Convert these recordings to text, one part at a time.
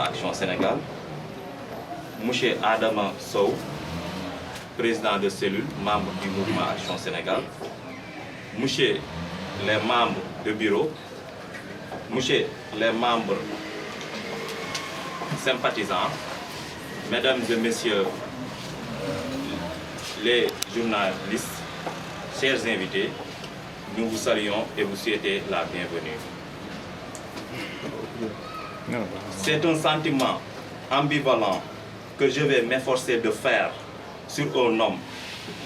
Action Sénégal, Monsieur Adama Sow, président de cellule, membre du mouvement Action Sénégal, Monsieur les membres de bureau, Monsieur les membres sympathisants, Mesdames et Messieurs les journalistes, chers invités, nous vous saluons et vous souhaitons la bienvenue. C'est un sentiment ambivalent que je vais m'efforcer de faire sur un homme,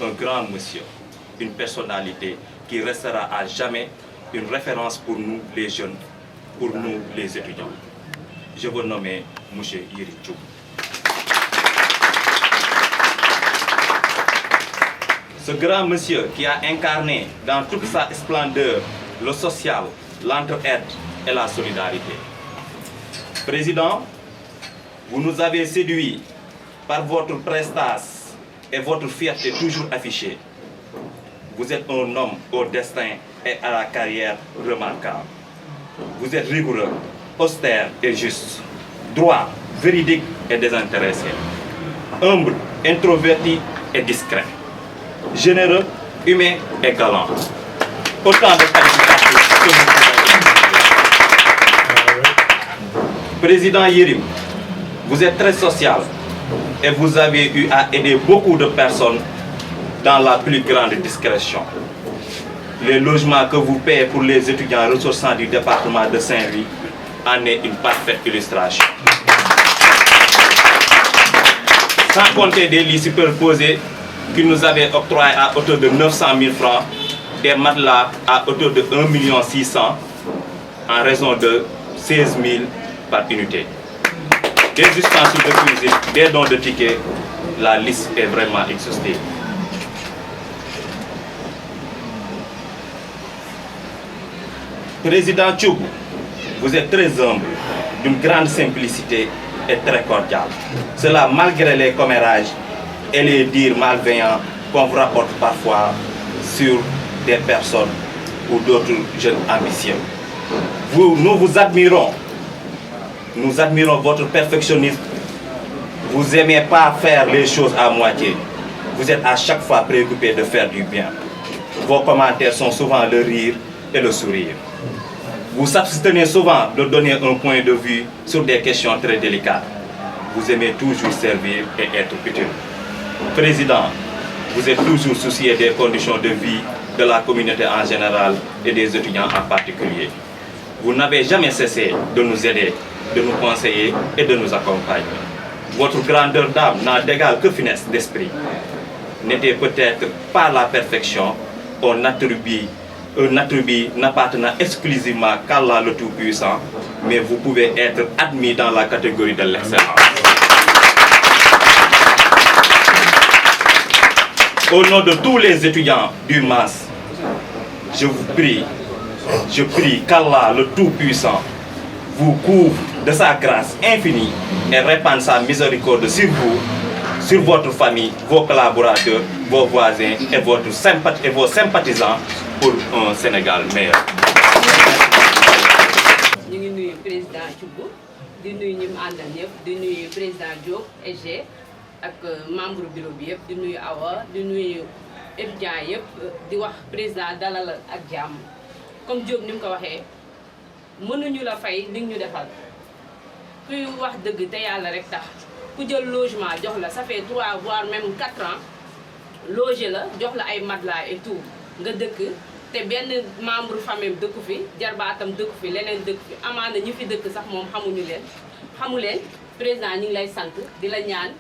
un grand monsieur, une personnalité qui restera à jamais une référence pour nous les jeunes, pour nous les étudiants. Je veux nommer M. Yeri Thioub. Ce grand monsieur qui a incarné dans toute sa splendeur le social, l'entraide et la solidarité. Président, vous nous avez séduits par votre prestance et votre fierté toujours affichée. Vous êtes un homme au destin et à la carrière remarquable. Vous êtes rigoureux, austère et juste, droit, véridique et désintéressé, humble, introverti et discret, généreux, humain et galant. Autant de qualificatifs que vous pouvez. Président Yérim, vous êtes très social et vous avez eu à aider beaucoup de personnes dans la plus grande discrétion. Les logements que vous payez pour les étudiants ressortissants du département de Saint-Louis en est une parfaite illustration. Sans compter des lits superposés qui nous avaient octroyés à hauteur de 900 000 francs, des matelas à hauteur de 1 600 000 en raison de 16 000 par unité. Des ustensiles de cuisine, des dons de tickets, la liste est vraiment exhaustive. Président Thioub, vous êtes très humble, d'une grande simplicité et très cordial. Cela malgré les commérages et les dires malveillants qu'on vous rapporte parfois sur des personnes ou d'autres jeunes ambitieux. Nous vous admirons. Nous admirons votre perfectionnisme. Vous n'aimez pas faire les choses à moitié. Vous êtes à chaque fois préoccupé de faire du bien. Vos commentaires sont souvent le rire et le sourire. Vous s'abstenez souvent de donner un point de vue sur des questions très délicates. Vous aimez toujours servir et être utile. Président, vous êtes toujours soucié des conditions de vie de la communauté en général et des étudiants en particulier. Vous n'avez jamais cessé de nous aider, de nous conseiller et de nous accompagner. Votre grandeur d'âme n'a d'égal que finesse d'esprit. N'était peut-être pas la perfection, un attribut n'appartenant exclusivement qu'Allah le Tout-Puissant, mais vous pouvez être admis dans la catégorie de l'excellence. Au nom de tous les étudiants du MAS, je prie qu'Allah le Tout-Puissant vous couvre de sa grâce infinie et répande sa miséricorde sur vous, sur votre famille, vos collaborateurs, vos voisins et vos sympathisants pour un Sénégal meilleur. Nous sommes le président Thioub, nous sommes le président Diop et G, ak membre bureau bi yëpp di nuyu Awa di nuyu étudiants yëpp di wax président dalal ak jàmm comme Diop ni mu ko waxee mënuñu la fay li ñu defal kuy wax dëgg te yàlla rek tax ku jël logement jox la ça fait 3 voire même 4 ans logé la jox la ay matelas et tout nga dëkk te benn membre famille dëkku fi jarbaatam dëkku fi leneen dëkku fi amaana ñi fi dëkk sax moom xamu leen président ñu ngi lay sant di la ñaan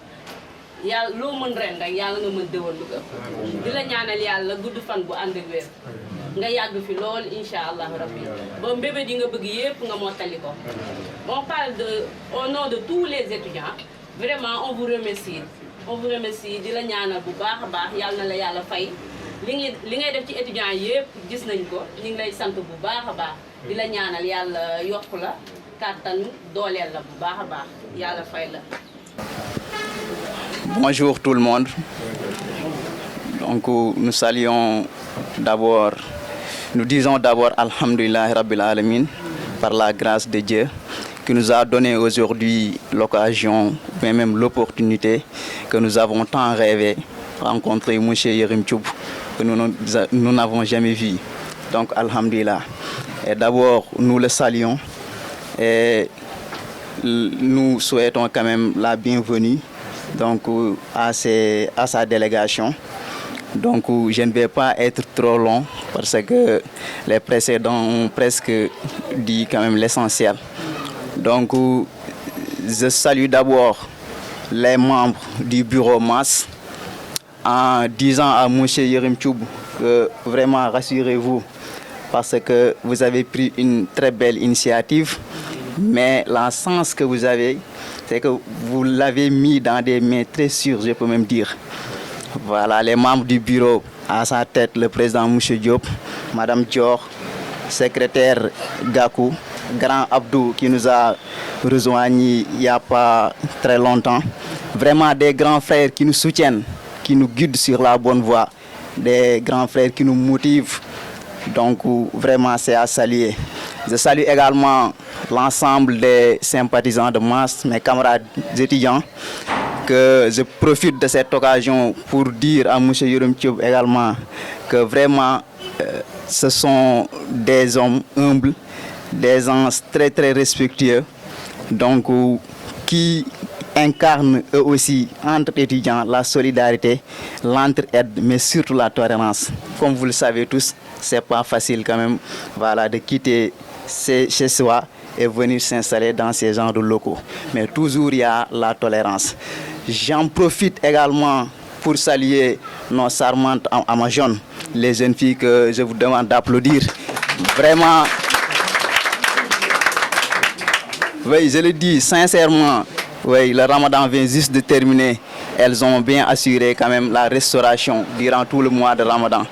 yàlla loo mën ren rek yàlla nga mën déwén lu ko di la ñaanal yàlla gudd fan bu ànd ak wér nga yàgg fi lool incha allahu rabbi ba mbébét yi nga bëgg yépp nga mottali ko. On parle au nom de tous les étudiants, vraiment on vous remercie on vous remercie di la ñaanal bu baax a baax yàlla na la yàlla fay li ngay def ci étudiants yëpp gis nañ ko ñu ngi lay sant bu baax a baax di la ñaanal yàlla yokk la kàttan dooleel la bu baax a baax yàlla fay la. Bonjour tout le monde. Donc nous saluons d'abord, nous disons d'abord Alhamdulillah Rabbil Alamin par la grâce de Dieu qui nous a donné aujourd'hui l'occasion, mais même l'opportunité que nous avons tant rêvé, rencontrer M. Yerim Thioub que nous n'avons jamais vu. Donc Alhamdulillah. Et d'abord nous le saluons et nous souhaitons quand même la bienvenue donc à sa délégation. Donc je ne vais pas être trop long parce que les précédents ont presque dit quand même l'essentiel. Donc je salue d'abord les membres du bureau MAS en disant à M. Yerim Thioub que vraiment rassurez-vous parce que vous avez pris une très belle initiative, mais l'essence que vous avez, c'est que vous l'avez mis dans des mains très sûres, je peux même dire. Voilà, les membres du bureau, à sa tête, le président M. Diop, Mme Dior, secrétaire Gakou, grand Abdou qui nous a rejoignis il n'y a pas très longtemps. Vraiment des grands frères qui nous soutiennent, qui nous guident sur la bonne voie, des grands frères qui nous motivent. Donc vraiment c'est à saluer. Je salue également l'ensemble des sympathisants de MAS, mes camarades étudiants, que je profite de cette occasion pour dire à M. Yerim Thioub également que vraiment ce sont des hommes humbles, des gens très très respectueux, donc qui incarnent eux aussi entre étudiants la solidarité, l'entraide, mais surtout la tolérance. Comme vous le savez tous, c'est pas facile quand même, voilà, de quitter chez soi et venir s'installer dans ces genres de locaux. Mais toujours il y a la tolérance. J'en profite également pour saluer nos charmantes Amazones, les jeunes filles que je vous demande d'applaudir. Vraiment, oui, je le dis sincèrement, oui, le Ramadan vient juste de terminer. Elles ont bien assuré quand même la restauration durant tout le mois de Ramadan.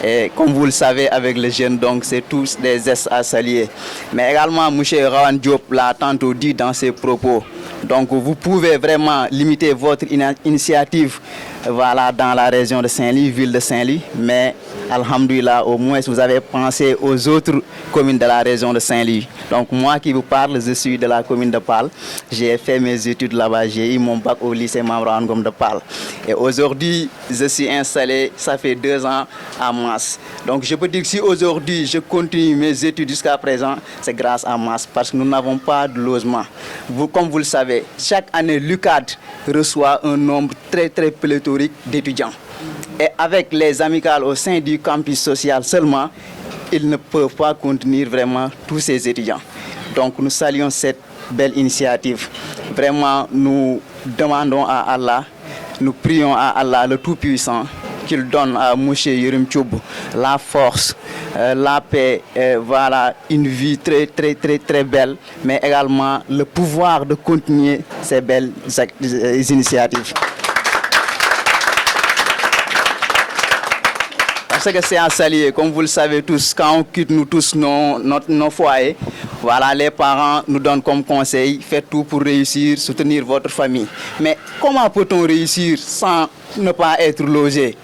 Et comme vous le savez avec les jeunes, donc c'est tous des gestes à saluer. Mais également, M. Rawan Diop l'a tantôt dit dans ses propos. Donc vous pouvez vraiment limiter votre initiative voilà, dans la région de Saint-Louis, ville de Saint-Louis. Mais alhamdoulilah, au moins vous avez pensé aux autres communes de la région de Saint-Louis. Donc moi qui vous parle, je suis de la commune de Pal. J'ai fait mes études là-bas, j'ai eu mon bac au lycée Mamran Ngom de Pal. Et aujourd'hui, je suis installé, ça fait 2 ans à MAS. Donc je peux dire que si aujourd'hui je continue mes études jusqu'à présent, c'est grâce à MAS parce que nous n'avons pas de logement. Comme vous le savez, chaque année, l'UCAD reçoit un nombre très très pléthorique d'étudiants. Et avec les amicales au sein du campus social seulement, ils ne peuvent pas contenir vraiment tous ces étudiants. Donc nous saluons cette belle initiative. Vraiment, nous demandons à Allah, nous prions à Allah le Tout-Puissant qu'il donne à M. Yerim Thioub la force, la paix, voilà, une vie très très très très belle, mais également le pouvoir de continuer ces belles initiatives. Parce que c'est à saluer, comme vous le savez tous, quand on quitte nous tous nos foyers, voilà, les parents nous donnent comme conseil, faites tout pour réussir, soutenir votre famille. Mais comment peut-on réussir sans ne pas être logé?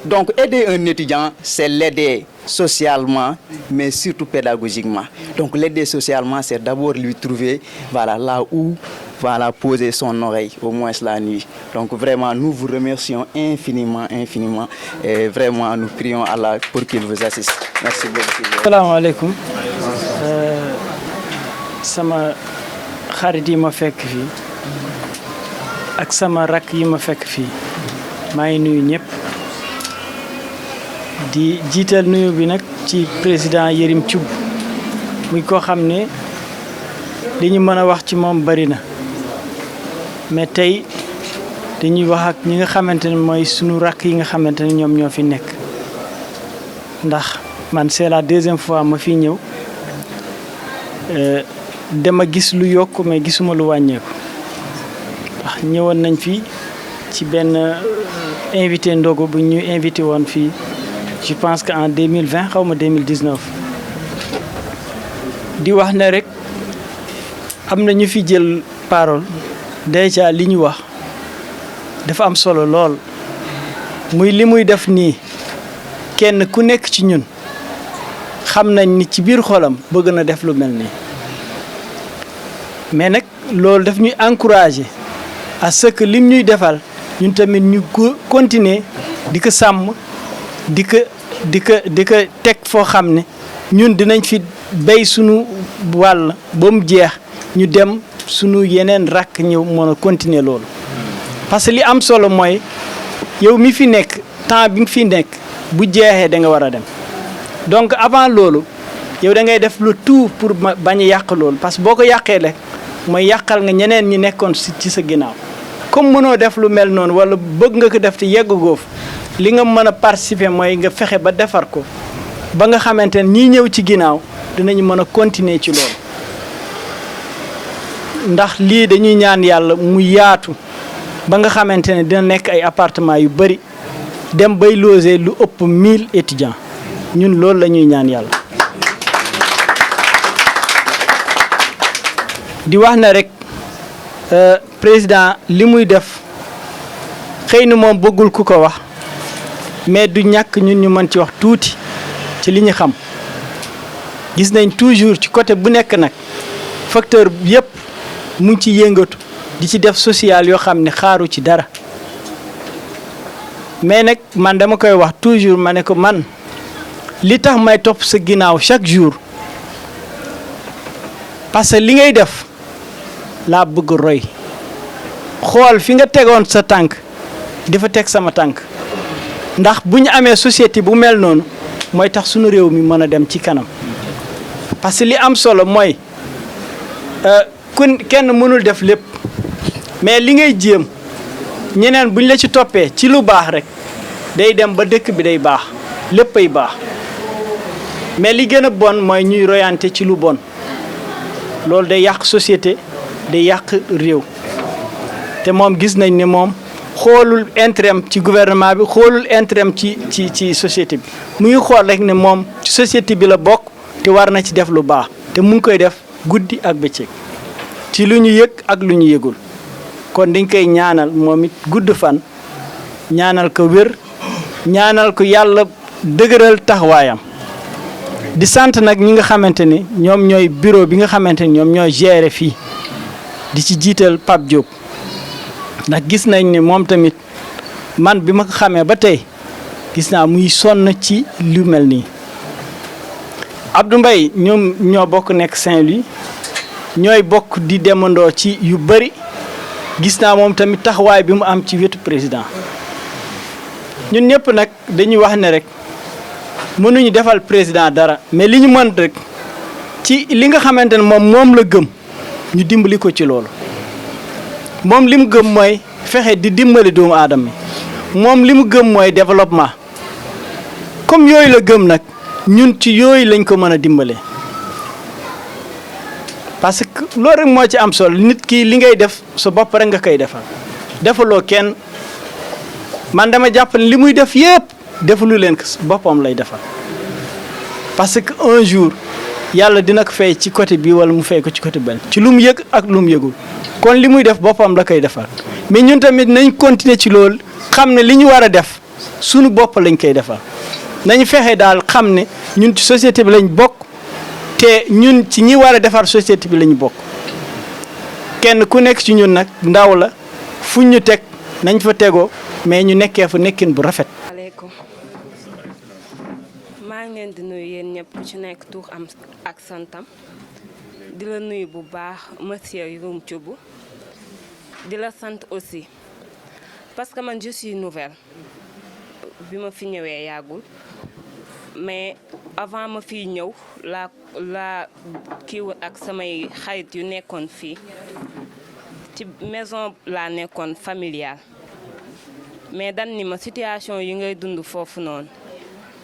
Donc aider un étudiant, c'est l'aider socialement, mais surtout pédagogiquement. Donc l'aider socialement, c'est d'abord lui trouver voilà, là où voilà, poser son oreille, au moins la nuit. Donc vraiment, nous vous remercions infiniment, infiniment. Et vraiment, nous prions Allah pour qu'il vous assiste. Merci beaucoup. Assalamu alaikum. Sama xarit yi ma fekk fii ak sama rak yi ma fekk fii maa ngi nuyu ñëpp di jiital nuyu bi nag ci président Yerim Thioub muy koo xam ne li ñu mën a wax ci moom bari na mais tey dañuy wax ak ñi nga xamante ne mooy sunu rak yi nga xamante ne ñoom ñoo fi nekk ndax man c'est la 2e fois ma fi ñëw dama gis lu yokk mais gisuma lu wàññeeku ndax ñëwoon nañ fi ci benn invité ndogu bu ñu invité woon fii je pense que en 2020 xaw ma 2019 di wax ne rek am na ñu fi jël parole déjà li ñu wax dafa am solo lool muy li muy def nii kenn ku nekk ci ñun xam nañ ni ci biir xolam bëgg na def lu mel nii mais nag loolu daf ñuy encourager à ce que lim ñuy defal ñun tamit ñu continuer di ko sàmm di ko teg foo xam ne ñun dinañ fi béy sunu wàll ba mu jeex ñu dem sunu yeneen rakk ñëw mën a continuer loolu parce que li am solo mooy yow mi fi nekk temps bi nga fi nekk bu jeexee da nga war a dem donc avant loolu yow da ngay def le tout pour bañ a yàq loolu parce que boo ko yàqee rek mooy yàqal nga ñeneen ñi nekkoon ci sa ginnaaw comme mënoo def lu mel noonu wala bëgg nga ko def te yegg goofu li nga mën a participer mooy nga fexe ba defar ko ba nga xamante ne ñii ñëw ci ginnaaw dinañu mën a continuer ci loolu ndax lii dañuy ñaan yàlla mu yaatu ba nga xamante ne dina nekk ay appartement yu bari dem bay loger lu ëpp 1000 étudiants ñun loolu la ñuy ñaan yàlla di wax na rek président li muy def xëy na moom bëggul ku ko wax mais du ñàkk ñun ñu mën ci wax tuuti ci li ñu xam gis nañ toujours ci côté bu nekk nag facteur yépp mu ngi ci yëngatu di ci def social yoo xam ne xaaru ci dara mais nag man dama koy wax toujours ma ne ko man li tax may topp sa ginnaaw chaque jour parce que li ngay def laa bëgg roy xool fi nga tegoon sa tànk di fa teg sama tànk ndax bu ñu amee société bu mel noonu mooy tax sunu réew mi mën a dem ci kanam parce que li am solo mooy kenn mënul def lépp mais li ngay jéem ñeneen buñ la ci toppee ci lu baax rek day dem ba dëkk bi day baax léppay baax mais li gën a bon mooy ñuy royante ci lu bon loolu day yàq société day yàq réew te moom gis nañ ne moom xoolul intérêt ci gouvernement bi xoolul intérêt ci société bi mu ngi xool rek ne moom ci société bi la bokk te war na ci def lu baax te mu ngi koy def guddi ak bëccëg ci lu ñu yëg ak lu ñu yëgul kon dañ koy ñaanal moom it gudd fan ñaanal ko wér ñaanal ko yàlla dëgëral taxawaayam di sant nag ñi nga xamante ni ñoom ñooy bureau bi nga xamante ni ñoom ñooy gérer fii di ci jiital Pape Diop ndax gis nañ ne moom tamit man bi ma ko xamee ba tey gis naa muy sonn ci lu mel nii Abdou Mbaye ñoom ñoo bokk nekk Saint-Louis ñooy bokk di demandoo ci yu bari gis naa moom tamit taxawaay bi mu am ci wetu président ñun ñëpp nag dañuy wax ne rek mënuñu defal président dara mais li ñu mën rek ci li nga xamante ne moom la gëm ñu dimbali ko ci loolu moom li mu gëm mooy fexe di dimbali doomu aadama moom li mu gëm mooy développement comme yooyu la gëm nag ñun ci yooyu lañ ko mën a dimbale parce que loolu rek moo ci am solo nit ki li ngay def sa bopp rek nga koy defal defaloo kenn man dama jàpp ne li muy def yépp defalu leen ko boppam lay defal parce que un jour yàlla dina ko fay ci côté bi wala mu fay ko ci côté benn ci lu mu yëg ak lu mu yëgul kon li muy def boppam la koy defal mais ñun tamit nañ continuer ci loolu xam ne li ñu war a def sunu bopp lañ koy defal nañu fexe daal xam ne ñun ci société bi lañ bokk te ñun ci ñi war a defar société bi lañu bokk kenn ku nekk ci ñun nag ndaw la fu ñu teg nañ fa tegoo mais ñu nekkee fa nekkin bu rafet. Aleykum maa ngi leen di nuyu yéen ñëpp ku ci nekk tur am ak santam di la nuyu bu baax monsieur Yerim Thioub di la sant aussi parce que man je suis nouvelle bi ma fi ñëwee yàggul mais avant ma fiy ñëw laa kiiw ak samay xarit yu nekkoon fii ci maison laa nekkoon familiale mais dan ni ma situation yi ngay dund foofu noonu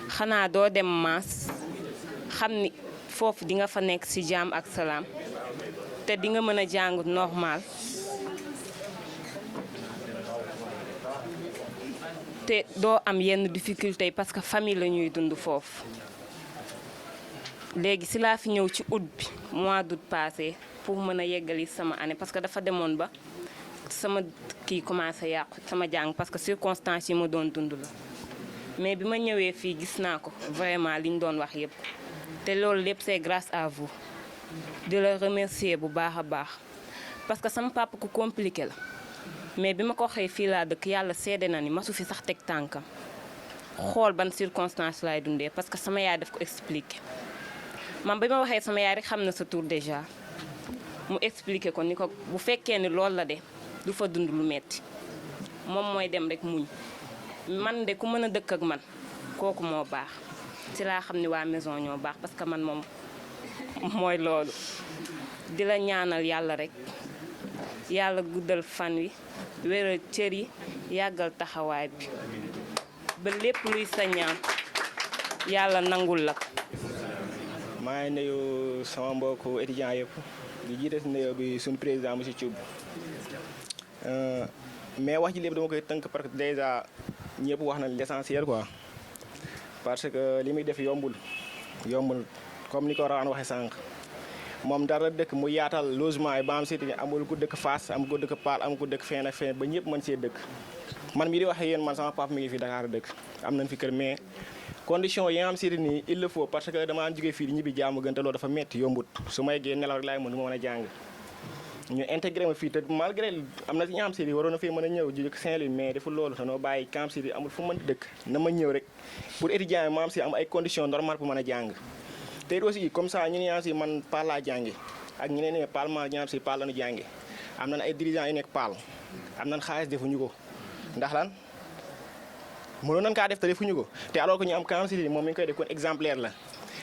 xanaa doo dem maas xam ni foofu di nga fa nekk ci jàmm ak salaam te di nga mën a jàng normal te doo am yenn difficulté parce que famille la ñuy dund foofu. léegi si laa fi ñëw ci août bi mois d'août passé pour mën a yeggali sama année parce que dafa demoon ba sama kii commencé yàqu sama jàng parce que circonstances yi ma doon dund la mais bi ma ñëwee fii gis naa ko vraiment li ñu doon wax yépp te loolu lépp c'est grâce à vous di la remercier bu baax a baax parce que sama papa ku compliqué la mais bi ma ko waxee fii laa dëkk yàlla seede na ni masu fi sax teg tànkam xool ban circonstance laay dundee parce que sama yaay daf ko expliqué man bi ma waxee sama yaay rek xam na sa tur déjà mu expliqué ko ni ko bu fekkee ni loolu la de du fa dund lu metti moom mooy dem rek muñ man de ku mën a dëkk ak man kooku moo baax ci laa xam ni waa maison ñoo baax parce que man moom mooy loolu di la ñaanal yàlla rek yàlla guddal fan wi wéral cër yi yàggal taxawaay bi ba lépp luy sa ñaan yàlla nangul la ko. maa ngi nuyu sama mbokku étudiants yëpp di jiite si nuyoo bi suñu président monsieur Thioub mais wax ji lépp dama koy tënk parce que déjà ñëpp wax na l'essentiel quoi parce que li muy def yombul comme ni ko Rawane waxee sànq moom dara dëkk mu yaatal logement yi ba am seeti amul ku dëkk Fass am ku dëkk Paal am ku dëkk fenn ak fenn ba ñëpp mën see dëkk man mii di waxee yéen man sama papa mi ngi fi Dakar dëkk am nañ fi kër mais condition yi nga xam seeti nii il le faut parce que damaa jógee fii di ñibbi jaamu gën te loolu dafa metti yombut su may génn nelaw rek laay mën du ma mën a jàng ñu intégré ma fii te malgré am na si ñaam si waroon na fee mën a ñëw jóge Saint-Louis mais deful loolu te noo bàyyi camp si amul fu mën dëkk na ma ñëw rek pour étudiant yi maam si am ay conditions normales pour mën a jàng te aussi comme ça ñu ne ñaam si man Paal laa jàngi ak ñeneen ne Paal ma ñaam si Paal la ñu jàngi am nañ ay dirigeants yu nekk Paal am nañ xaalis defuñu ko ndax lan mënoon nañ kaa def te defuñu ko te alors que ñu am camp si moom mi ngi koy def kon exemplaire la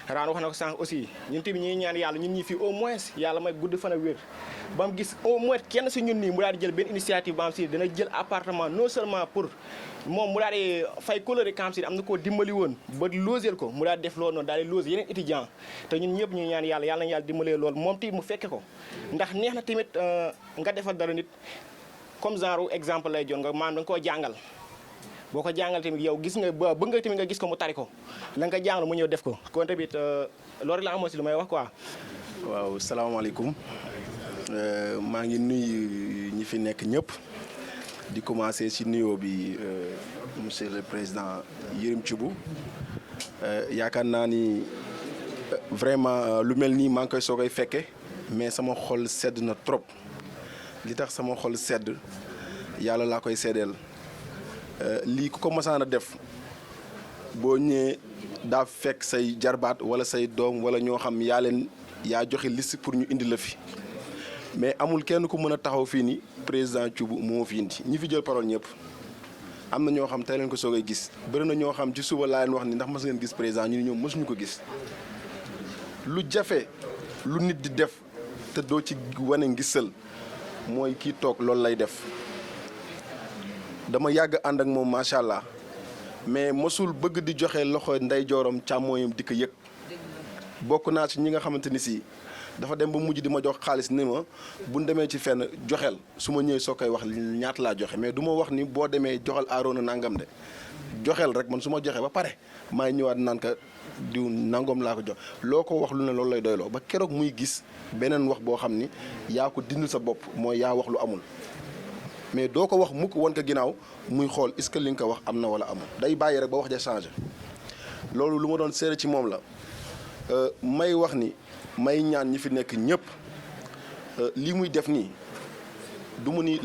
Rawane wax na ko sànq aussi ñun tamit ñuy ñaan yàlla ñun ñi fii au moins yàlla may gudd fan a wér ba mu gis au moins kenn si ñun nii mu daal di jël benn initiative ba am si dana jël appartement non seulement pour moom mu daal di fay coloré camp si am na koo dimbali woon ba loger ko mu daal di def loolu noonu daal di loger yeneen étudiant te ñun ñëpp ñu ñaan yàlla nañu yàlla dimbalee loolu moom tamit mu fekke ko ndax neex na tamit nga defal dara nit comme genre exemple lay joon nga maanaam da nga koo jàngal boo ko jàngal tamit yow gis nga ba bëgg nga tamit nga gis ko mu tari ko la nga jàngal mu ñëw def ko kon tamit loolu la amoon si lu may wax quoi. waaw salaamaaleykum maa ngi nuyu ñi fi nekk ñëpp di commencer ci nuyoo bi monsieur le président Yérim Thioub yaakaar naa ni vraiment lu mel nii maa ngi koy soogay fekke mais sama xol sedd na trop li tax sama xol sedd yàlla laa koy seddeel. lii ku ko masaan a def boo ñëwee daa fekk say jarbaat wala say doom wala ñoo xam yaa joxe liste pour ñu indi la fi mais amul kenn ku mën a taxaw fii ni président Thioub moo fi indi ñi fi jël parole ñëpp am na ñoo xam tey leen ko soogay gis bëri na ñoo xam ci suba laa leen wax ni ndax mas ngeen gis président ñu ni ñoom mësuñu ko gis lu jafe lu nit di def te doo ci wane ngisal mooy kii toog loolu lay def dama yàgg ànd ak moom macha allah mais mosul bëgg di joxe loxo ndeyjooram càmmooyam di ko yëg bokk naa ci ñi nga xamante ni si dafa dem ba mujj di ma jox xaalis ni ma bu demee ci fenn joxeel su ma ñëwee soo koy wax ñaata laa joxe mais du ma wax ni boo demee joxal aaroona nangam de joxeel rek man su ma joxee ba pare maay ñëwaat naan ka diw nangam laa ko jox loo ko wax lu ne loolu lay doyloo ba keroog muy gis beneen wax boo xam ni yaa ko dindil sa bopp mooy yaa wax lu amul. mais doo ko wax mukk woon ko ginnaaw muy xool est-ce que li nga ko wax am na wala amul day bàyyi rek ba wax ja changé loolu lu ma doon seere ci moom la may wax ni may ñaan ñi fi nekk ñëpp lii muy def nii du mu ni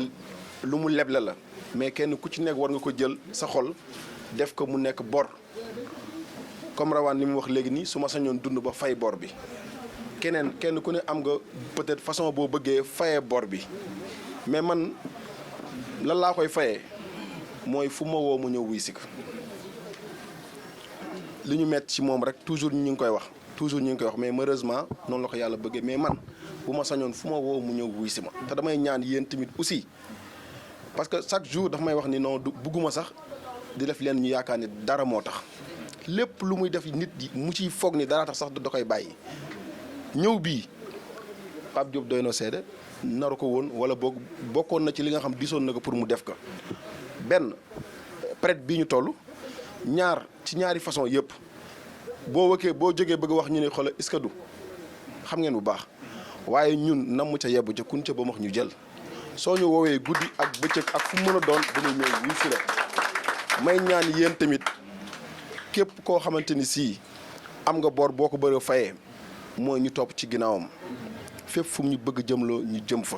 lu mu leble la mais kenn ku ci nekk war nga ko jël sa xol def ko mu nekk bor comme Rawane li mu wax léegi nii su ma sañoon dund ba fay bor bi kenn ku ne am nga peut-être façon boo bëggee fayee bor bi mais man lan laa koy fayee mooy fu ma woo mu ñëw wuy si ko li ñu metti ci moom rek toujours ñu ngi koy wax mais malheureusement noonu la ko yàlla bëggee mais man bu ma sañoon fu ma woo mu ñëw wuy si ma te damay ñaan yéen tamit aussi parce que chaque jour dafa may wax ni non bugguma sax di def leen ñu yaakaar ni dara moo tax lépp lu muy def nit mu ciy foog ni dara tax sax da koy bàyyi ñëw bii Pape Diop doy na seede naru ko woon wala bokkoon na ci li nga xam disoon na ko pour mu def ko benn période bii ñu toll ci ñaari façon yëpp boo jógee bëgg wax ñu ne xoolal est-ce que du xam ngeen bu baax waaye ñun namm ca yebbu ca kun ca ba wax ñu jël soo ñu woowee guddi ak bëccëg ak fu mën a doon dañuy ñëw wuy si la may ñaan yéen tamit képp koo xamante ni sii am nga bor boo ko bëgg a fayee mooy ñu topp ci ginnaawam fépp fu mu ñu bëgg jëmloo ñu jëm fa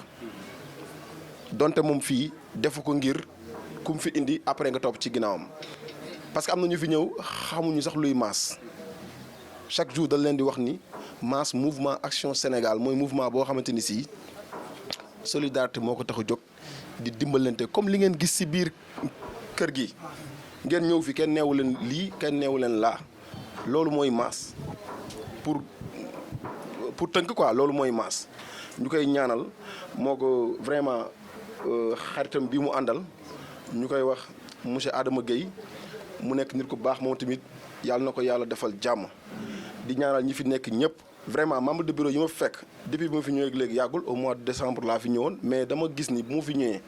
donte moom fii defu ko ngir ku mu fi indi après nga topp ci ginnaawam parce que am na ñu fi ñëw xamuñu sax luy maas chaque jour dañ leen di wax ni maas mouvement action Sénégal mooy mouvement boo xamante ni sii solidarité moo ko tax a jóg di dimbalante comme li ngeen gis ci biir kër gi ngeen ñëw fi kenn neewu leen lii kenn neewu leen laa loolu mooy maas pour tënk quoi loolu mooy maas ñu koy ñaanal moo ko vraiment xaritam bi mu àndal ñu koy wax monsieur Adama Gueye mu nekk nit ku baax moom tamit yàlla na ko yàlla defal jàmm di ñaanal ñi fi nekk ñëpp vraiment membre de bureau yi ma fekk depuis bi ma fi ñëwee léegi yàggul au mois de décembre laa fi ñëwoon mais dama gis ni bu ma fi ñëwee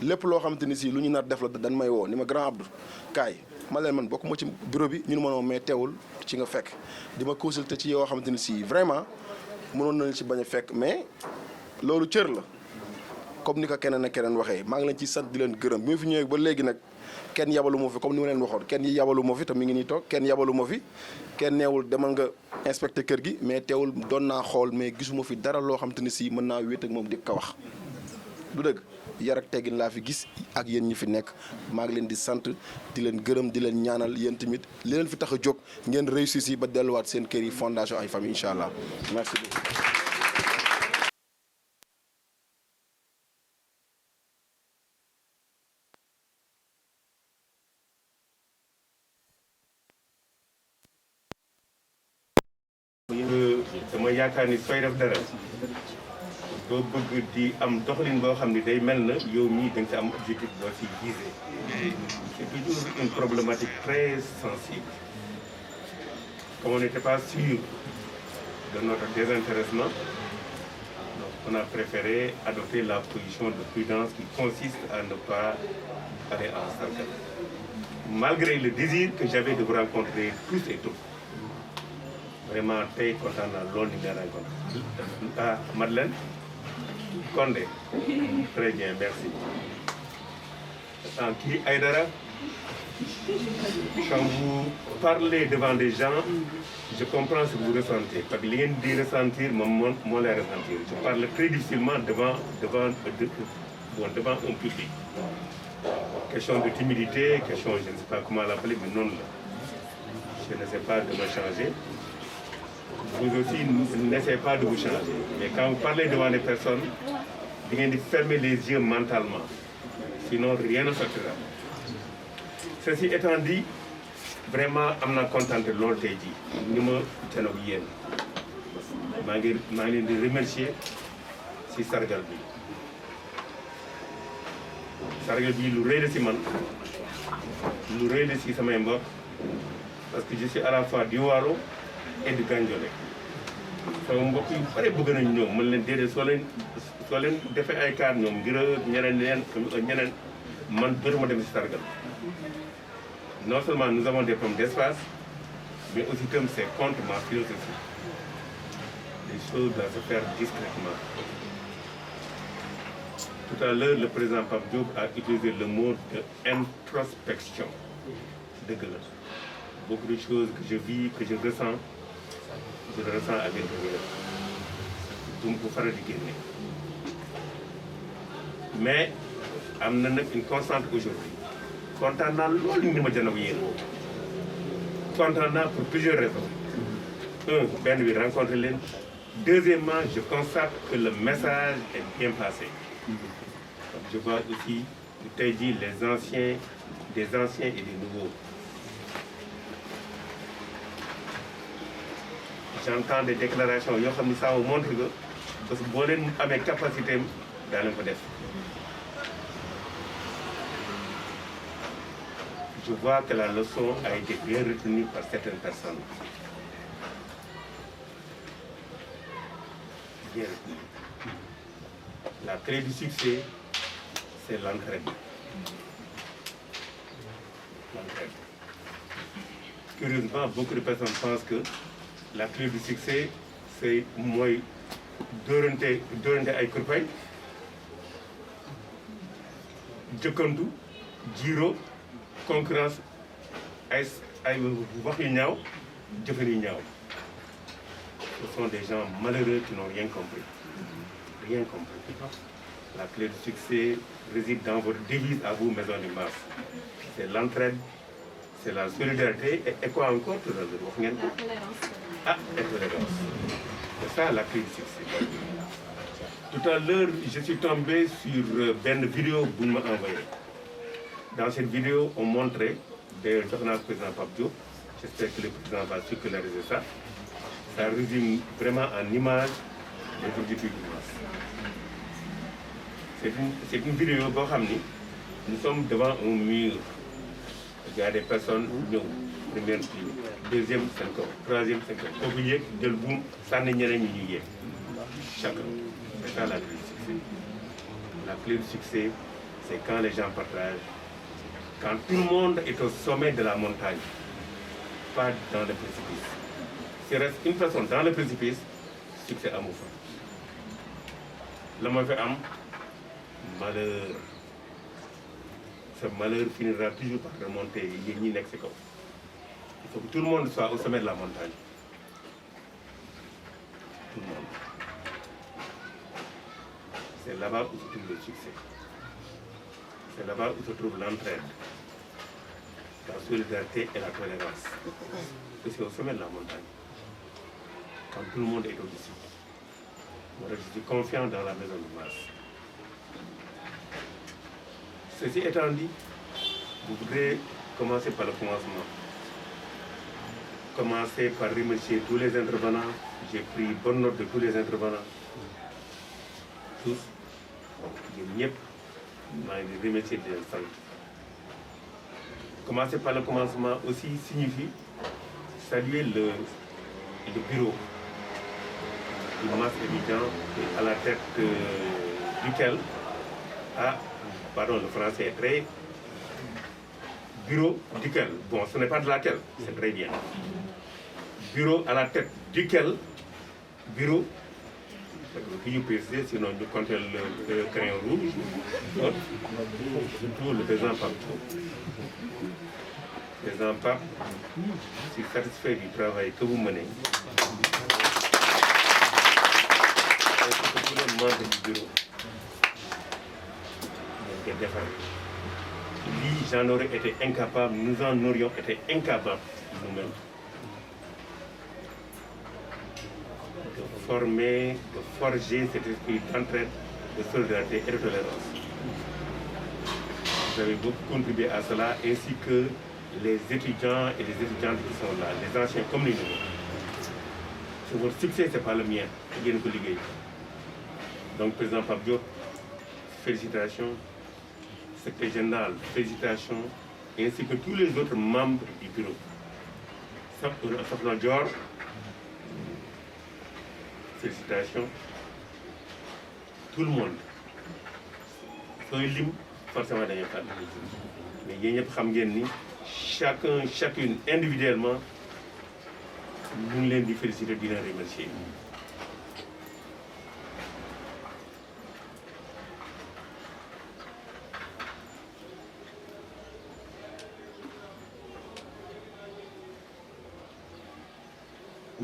lépp loo xamante ni si lu ñu nar def la dañ may woo ni ma grand Abdou kaay ma leen man bokk ma ci bureau bi ñu ne ma noonu mais teewul ci nga fekk di ma consulter ci yoo xamante ni si vraiment mënoon nañu ci bañ a fekk mais loolu cër la comme ni ko keneen ak keneen waxee maa ngi leen ci sant di leen gërëm bi ma fi ñëwee ba léegi nag kenn yabalu ma fi comme ni ma leen waxoon kenn yabalu ma fi te mi ngi nii toog kenn yabalu ma fi kenn neewul demal nga inspecté kër gi mais teewul doon naa xool mais gisuma fi dara loo xam te ne si mën naa wéet ak moom di ko wax du dëgg yar ak teggin laa fi gis ak yéen ñi fi nekk maa ngi leen di sant di leen gërëm di leen ñaanal yéen tamit li leen fi tax a jóg ngeen réussir si ba delluwaat seen kër yi fondation ay famille incha allah merci beaucoup. dama yaakaar ni sooy def dara doo bëgg di am doxalin boo xam ne day mel na yow mii da nga ci am objectif boo ci visé. C'est toujours une problématique très sensible. Comme on n'était pas sûr de notre désintéressement, donc on a préféré adopter la position de prudence qui consiste à ne pas aller en sargal. Malgré le désir que j'avais de vous rencontrer tous et toutes. Vraiment tey kontaan naa lool ni nga rencontré. Ah Madeleine Condé. Très bien, merci. Kii Aïdara, quand vous parlez devant des gens, je comprends ce que vous ressentez. Parce que li ngeen di ressentir moom moo lay ressentir. Je parle très difficilement devant un public. Question de timidité, question je ne sais pas comment l'appeler, mais non là. Je ne sais pas de me changer. Vous aussi n'essayez pas de vous changer. Mais quand vous parlez devant les personnes, vous devez fermer les yeux mentalement. Sinon, rien ne sortira. Ceci étant dit, vraiment, je suis content de l'ordre dit. Nous sommes je remercier si sargal bi. Sargal bi lu rëy la si man, lu rëy la si samay mbokk, parce que je suis à la fois du Waalo et du Gandiolé. sama mbokk yu bare bëgg nañu ñëw mën leen déedéet soo leen defee ay kaar ñoom ngir ñeneen man dootuma dem si sargal. Non seulement nous avons des problèmes d'espace, mais aussi comme c'est contre ma philosophie. Les choses doivent se faire discrètement. Tout à l'heure, le président Pape Diop a utilisé le mot de introspection. Dëgg la. Beaucoup de choses que je vis, que je le ressens à l'intérieur. Donc, il faut faire du guérir. Mais, il y a une constante aujourd'hui. Content pour plusieurs raisons. Un, ben rencontrer les. Deuxièmement, je constate que le message est bien passé. Je vois aussi, tu as dit, des anciens et des nouveaux. J'entends des déclarations, ça vous montre que parce que vous avez une capacité dans le def. Je vois que la leçon a été bien retenue par certaines personnes. Bien retenue. La clé du succès, c'est l'entraide. l'entraide. Curieusement, beaucoup de personnes pensent que la clé du succès, c'est moi dóorante ay kurpañ jëkkantu jiiro concurrence ay wax yu ñaaw jëfin yu ñaaw. Ce sont des gens malheureux qui n'ont rien compris. Rien compris. La clé du succès réside dans votre devise à vous, Maison du Mars. C'est l'entraide, c'est la solidarité et quoi encore tout à l'heure. Ah, et tolérance. C'est ça la clé du succès. Tout à l'heure, je suis tombé sur une vidéo que vous m'avez envoyée. Dans cette vidéo, on montrait des journalistes du président Pape Diop. J'espère que le président va circulariser ça. Ça résume vraiment en images les objectifs du Mars. C'est une vidéo, nous sommes devant un mur. Il y a des personnes, première ligne, deuxième, 5 ans, troisième, 5 ans. Quand vous y êtes, de le boom, ça n'est rien de chacun. C'est ça la clé du succès. La clé du succès, c'est quand les gens partagent, quand tout le monde est au sommet de la montagne, pas dans le précipice. S'il reste une personne dans le précipice, succès à Moufa. Le mauvais âme, malheur. Ce malheur finira toujours par remonter. Il faut que tout le monde soit au sommet de la montagne. Tout le monde. C'est là-bas où se trouve le succès. C'est là-bas où se trouve l'entraide, la solidarité et la tolérance. Et c'est au sommet de la montagne. Quand tout le monde est au-dessus. Moi, je suis confiant dans la Maison du Mars. Ceci étant dit, vous voudrez commencer par le commencement. Commencer par remercier tous les intervenants. J'ai pris bonne note de tous les intervenants. Tous. Je vais remercier des instants. Commencer par le commencement aussi signifie saluer le bureau du Mars évident à la tête duquel, le français est très... Bureau duquel, bon, ce n'est pas de laquelle, c'est très bien. Bureau à la tête duquel, bureau, vous précisez, sinon nous comptons le crayon rouge, surtout le président Pape. Le président Pape, je suis satisfait du travail que vous menez. Tous les membres du bureau. Lui, j'en aurais été incapable, nous en aurions été incapables nous-mêmes. De former, de forger cet esprit d'entraide, de solidarité et de tolérance. Vous avez beaucoup contribué à cela, ainsi que les étudiants et les étudiantes qui sont là, les anciens comme les nouveaux. C'est votre succès, ce n'est pas le mien. Donc, président Pape Diop, félicitations. Secrétaire général, félicitations, ainsi que tous les autres membres du bureau. Safna Dior, félicitations. Tout le monde. Soy lim, forcément d'ailleurs pas. Mais il y a chacun, chacune individuellement, nous les féliciter et les remercier.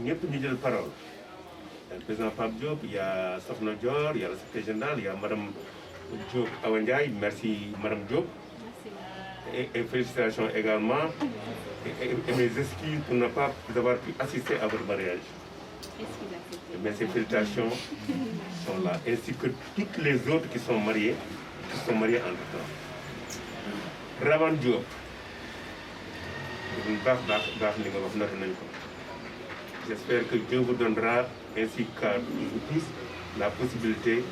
Nous avons la parole. Le président Pape Diop, il y a Safna Dior, il y a le secrétaire général, il y a Mme Diop Awandiaï. Merci Mme Diop. Et félicitations également. Et mes excuses pour ne pas avoir pu assister à votre mariage. Mais ces félicitations sont là, ainsi que toutes les autres qui sont mariées entre temps. Ravan Diop. J'espère que Dieu vous donnera, ainsi qu'à vous tous, la possibilité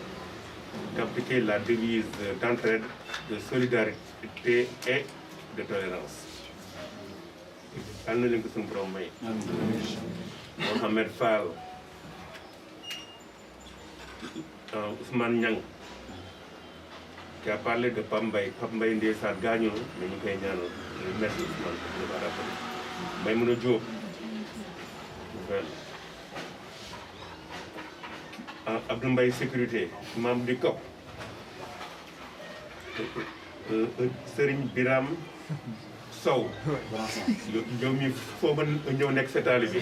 d'appliquer la devise d'entraide, de solidarité et de tolérance. Mohamed Fall, Ousmane Niang, qui a parlé de Pambay Ndeysaan gaañu na mais ñu koy ñaanal merci Ousmane de la rappel Maïmouna Diop Abdou Mbaye sécurité membre du COP Serigne Biram Sow yow mi foo mën ñëw nekk sa taalibe bi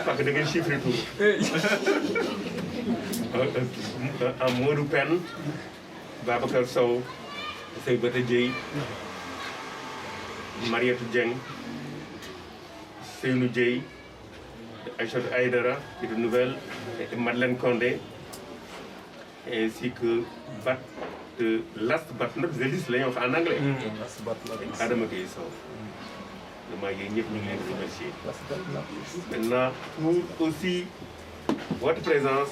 parce que da ngeen chiffré tout Modou Pène Babacar Sow Sey Bata Dieye Mariatou Dieng Seynou Dieye Aïchatou Aïdara qui de nouvelle et Madeleine Condé ainsi que last but not the least la ñuy wax en anglais Adama Gueye Sow vraiment yéen ñëpp ñu ngi leen di remercier maintenant pour aussi votre présence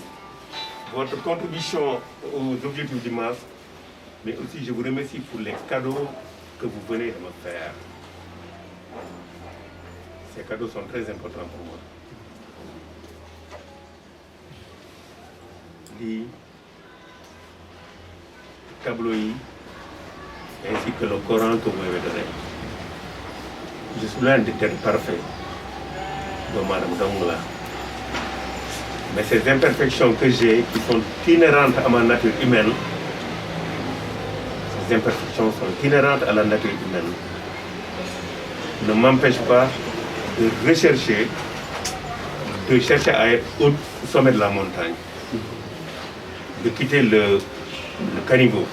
votre contribution aux objectifs du MAS mais aussi je vous remercie pour les cadeaux que vous venez de me faire. Ces cadeaux sont très importants pour moi. Les tableaux ainsi que le Coran que vous m'avez donné. Je suis loin d'être parfait, donc Madame Dangla. Mais ces imperfections que j'ai, qui sont inhérentes à ma nature humaine, ces imperfections sont inhérentes à la nature humaine, ne m'empêchent pas de chercher à être au sommet de la montagne, de quitter le caniveau.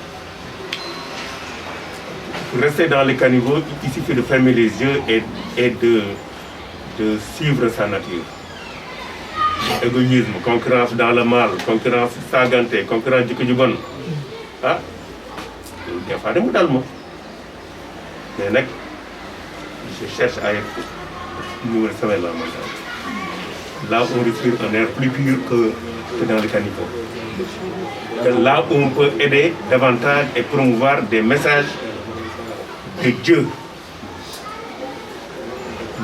Pour rester dans le caniveau, il suffit de fermer les yeux et de suivre sa nature. Égoïsme, concurrence dans le mal, concurrence sagante, concurrence du bon. Ah, des fois, de moutalement. Mais je cherche à être nous le sommet de la montagne. Là où on respire un air plus pur que dans le caniveau. Là où on peut aider davantage et promouvoir des messages de Dieu,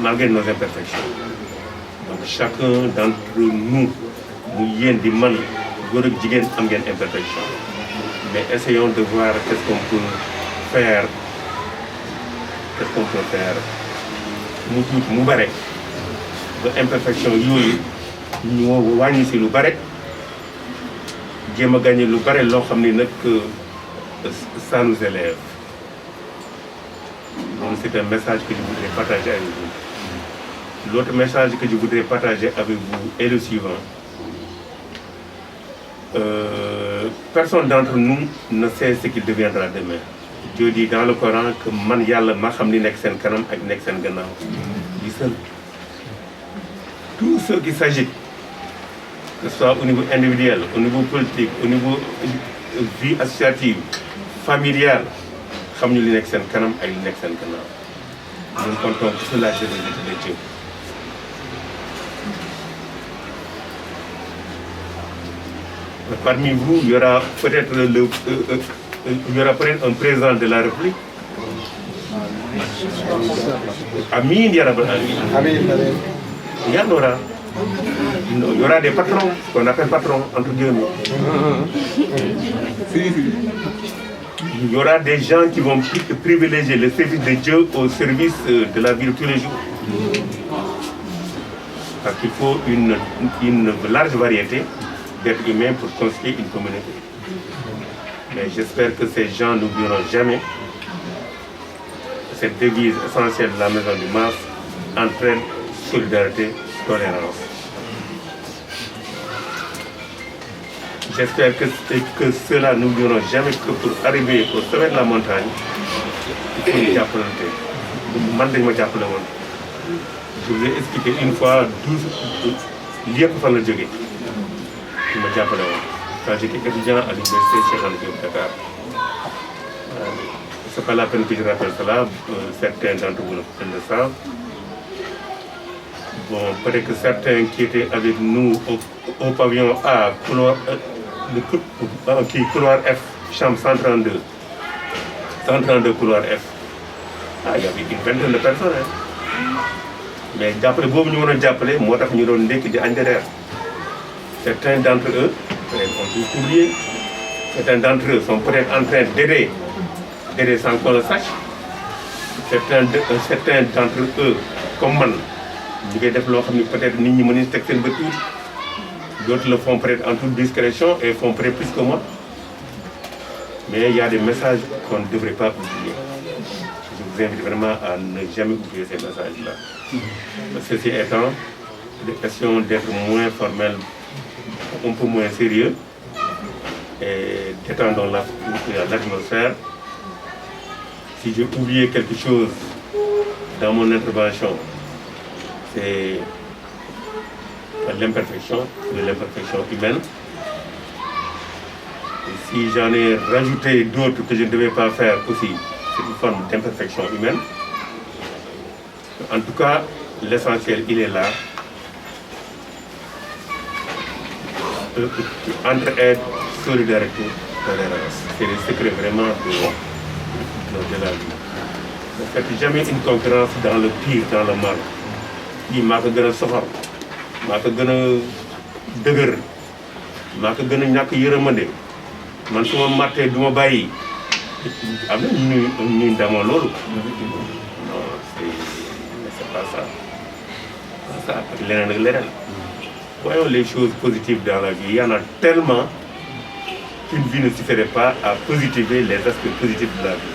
malgré nos imperfections. Donc chacun d'entre nous, nous y di man, góor ak jigéen am ngeen imperfection. Mais essayons de voir qu'est-ce qu'on peut faire. Qu'est-ce qu'on peut faire mu tuuti mu bare ba imperfection yooyu ñu wàññi si lu bare jéem a gagné lu bare loo xam ni nag ça nous élève. Donc c'est un message que je voudrais partager avec vous. L'autre message que je voudrais partager avec vous est le suivant. Personne d'entre nous ne sait ce qu'il deviendra demain. Dieu dit dans le Coran que man yàlla ma xam ni nekk seen kanam ak nekk seen gannaaw. Di seul. Tout ce qui s'agit, que ce soit au niveau individuel, au niveau politique, au niveau vie associative, familiale, xam ñu li nekk seen kanam ak li nekk seen gannaaw. Nous comptons sur la générosité de Dieu. Parmi vous, il y aura peut-être un président de la République. Amin, ya Rabbal Alamin. Il y aura des patrons, qu'on appelle patrons, entre guillemets. Il y aura des gens qui vont privilégier le service de Dieu au service de la vie de tous les jours. Parce qu'il faut une large variété d'êtres humains pour construire une communauté. Mais j'espère que ces gens n'oublieront jamais cette devise essentielle de la maison du MAS, entraide, solidarité, tolérance. J'espère que ceux-là n'oublieront jamais que pour arriver au sommet de la montagne, il faut nous appeler. Je vous ai expliqué une fois d'où l'IEP fan la jógee. Je me jàppale woon. Quand j'étais étudiant à l'université Cheikh Anta Diop Dakar. C'est pas la peine que je rappelle cela, certains d'entre vous le savent. Bon, peut-être que certains qui étaient avec nous au pavillon A, couloir F, chambre 132. 132 couloir F. Ah, il y avait une vingtaine de personnes. Hein. Mais d'après vous, nous avons appelé, moi, nous avons dit que Certains d'entre eux ont tout oublié. Certains d'entre eux sont peut-être en train d'aider sans qu'on le sache. Certains d'entre eux, comme moi, peut-être nit ñi mën nañu teg seen bët tuuti. D'autres le font peut-être en toute discrétion et font peut-être plus que moi. Mais il y a des messages qu'on ne devrait pas oublier. Je vous invite vraiment à ne jamais oublier ces messages-là. Ceci étant, des questions d'être moins formelles, un peu moins sérieux, et détendons l'atmosphère. Si j'ai oublié quelque chose dans mon intervention, c'est l'imperfection humaine. Et si j'en ai rajouté d'autres que je ne devais pas faire aussi, c'est une forme d'imperfection humaine. En tout cas, l'essentiel, il est là. Entraide, solidarité, tolérance. C'est le secret vraiment de la vie. Ne faites jamais une concurrence dans le pire, dans le mal. Il m'a que de soxor, m'a que de dëgër, m'a que de ñàkk yërmande. Man su ma màttee du ma bàyyi. Am na ñu ndamoo loolu. Non, c'est pas ça. Pas ça, ak leneen ak leneen. Voyons les choses positives dans la vie. Il y en a tellement qu'une vie ne suffirait pas à positiver les aspects positifs de la vie.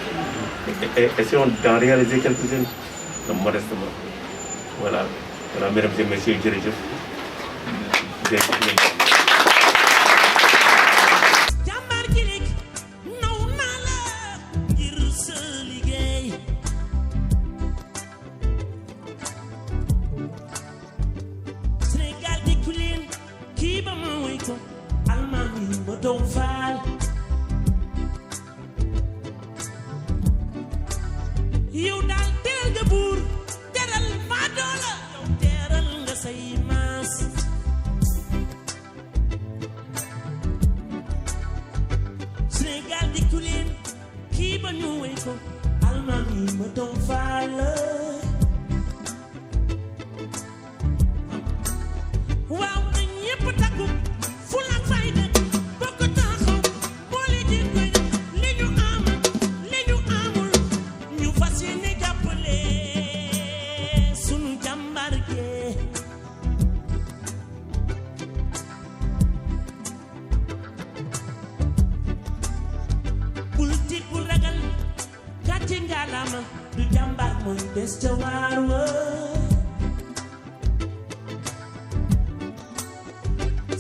Et essayons d'en réaliser quelques-unes, modestement. Voilà, mesdames et messieurs, jërëjëf.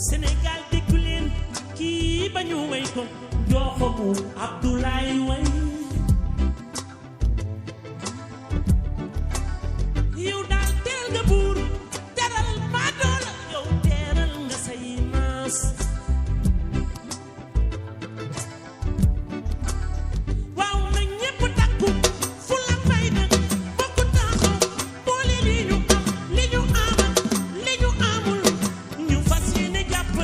Sénégal déggu leen kii ba ñu way ko joxo mu Abdoulaye way